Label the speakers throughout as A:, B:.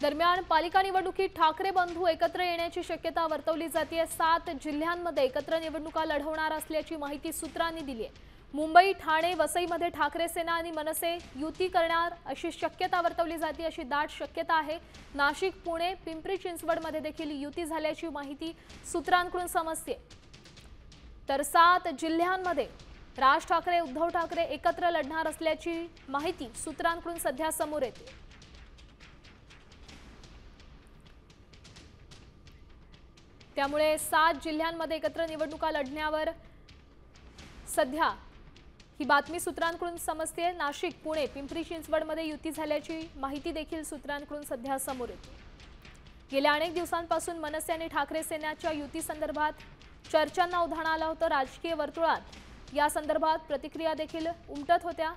A: दरम्यान पालिका निवडणुकीत ठाकरे बंधू एकत्र येण्याची शक्यता वर्तवली जाते। 7 जिल्ह्यांमध्ये एकत्र निवडणुका लढवणार असल्याची माहिती सूत्रांनी दिली आहे। मुंबई, ठाणे, वसईमध्ये ठाकरे सेना आणि मनसे युती करणार अशी शक्यता वर्तवली जाते, अशी दाट शक्यता आहे। नाशिक, पुणे, पिंपरी चिंचवडमध्ये देखील युती झाल्याची माहिती सूत्रांकडून समजते। तर 7 जिल्ह्यांमध्ये राज ठाकरे, उद्धव ठाकरे एकत्र लढणार असल्याची माहिती सूत्रांकडून सध्या समोर येते। त्यामुळे 7 जिल्ह्यांमध्ये एकत्र निवडणुका लढण्यावर सध्या ही बातमी सूत्रांकडून समजते। नाशिक, पुणे, पिंपरी चिंचवडमध्ये युती झाल्याची माहिती देखील सूत्रांकडून सध्या समोर येते। गेल्या अनेक दिवसांपासून मनसे आणि ठाकरे सेनेच्या युती संदर्भात चर्चांना उधाण आलं होतं। राजकीय वर्तुळात या संदर्भात प्रतिक्रिया देखील उमटत होत्या।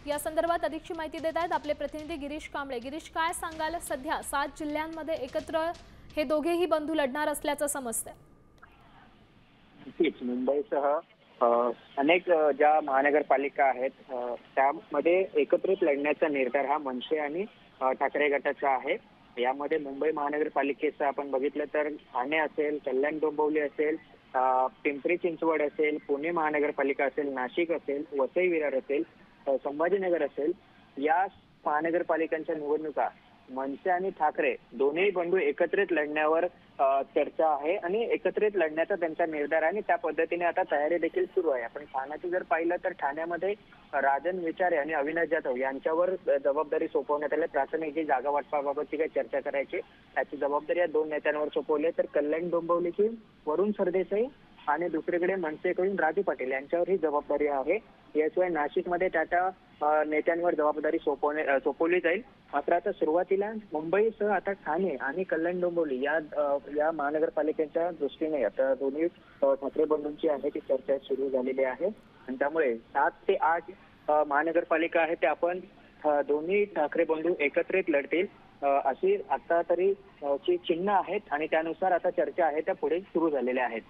A: या संदर्भात अधिकची माहिती देत आहेत आपले प्रतिनिधी गिरीश कांबळे। गिरीश, काय सांगाल? सध्या 7 जिल्ह्यांमध्ये एकत्र हे दोघेही बंधू लढणार असल्याचं समजतंय।
B: मुंबईसह अनेक ज्या महानगरपालिका आहेत त्यामध्ये एकत्रित लढण्याचा निर्धार हा मनसे आणि ठाकरे गटाचा आहे। यामध्ये मुंबई महानगरपालिकेचं आपण बघितलं तर ठाणे असेल, कल्याण डोंबिवली असेल, पिंपरी चिंचवड असेल, पुणे महानगरपालिका असेल, नाशिक असेल, वसई विरार असेल, संभाजीनगर असेल, या महानगरपालिकांच्या निवडणुका मनसे आणि ठाकरे दोन्ही बंधू एकत्रित लढण्यावर चर्चा आहे आणि एकत्रित लढण्याचा त्यांचा निर्धार आहे आणि त्या पद्धतीने आता तयारी देखील सुरू आहे। आपण ठाण्याचं जर पाहिलं तर ठाण्यामध्ये राजन विचारे आणि अविनाश जाधव यांच्यावर जबाबदारी सोपवण्यात आली। प्राथमिक जी जागा वाटपाबाबतची काही चर्चा करायची त्याची जबाबदारी या 2 नेत्यांवर सोपवली। तर कल्याण डोंबिवलीची वरुण सरदेसाई आणि दुसरीकडे मनसेकडून राजू पाटील यांच्यावर ही जबाबदारी आहे। याशिवाय नाशिकमध्ये त्याच्या नेत्यांवर जबाबदारी सोपवली जाईल। मात्र आता सुरुवातीला मुंबईसह आता ठाणे आणि कल्याण डोंबिवली या महानगरपालिकेच्या दृष्टीने आता दोन्ही ठाकरे बंधूंची आहे ती चर्चा सुरू झालेली आहे आणि त्यामुळे 7 ते 8 महानगरपालिका आहेत ते आपण दोन्ही ठाकरे बंधू एकत्रित लढतील अशी आता तरी चिन्ह आहेत आणि त्यानुसार आता चर्चा आहे त्या पुढे सुरू झालेल्या आहेत।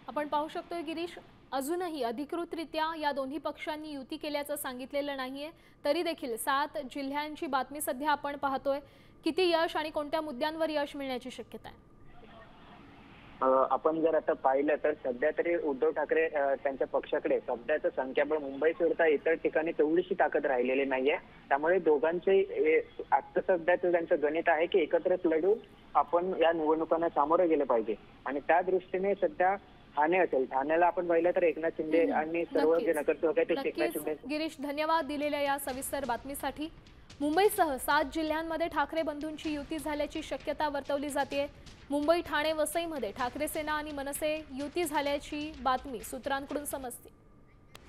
A: आपण पाहू शकतोय गिरीश, अजूनही अधिकृतरित्या या दोन्ही पक्षांनी युती केल्याचं सांगितलेलं नाहीये, तरी देखील 7 जिल्ह्यांची बातमी सध्या आपण पाहतोय। किती यश आणि कोणत्या मुद्द्यांवर यश मिळण्याची शक्यता आहे?
B: आपण जर आता पाहिलं तर सध्या तरी उद्धव ठाकरे त्यांच्या पक्षाकडे सध्याचं संख्याबळ मुंबई सोडता इतर ठिकाणी तेवढीशी ताकद राहिलेली नाहीये। त्यामुळे दोघांचे आता सध्याचं त्यांचं गणित आहे की एकत्रच लढून आपण या निवडणुकांना सामोरं गेलं पाहिजे आणि त्या दृष्टीने सध्या ठाणे असेल, ठाण्याला आपण पाहिलं तर एकनाथ शिंदे आणि सर्व जे नगरसेवक आहेत ते एकनाथ शिंदे।
A: गिरीश, धन्यवाद दिलेल्या या सविस्तर बातमीसाठी। मुंबईसह 7 जिल्ह्यांमध्ये ठाकरे बंधूंची युती झाल्याची शक्यता वर्तवली जाते। मुंबई, ठाणे, वसईमध्ये ठाकरे सेना आणि मनसे युती झाल्याची बातमी सूत्रांकडून समजते।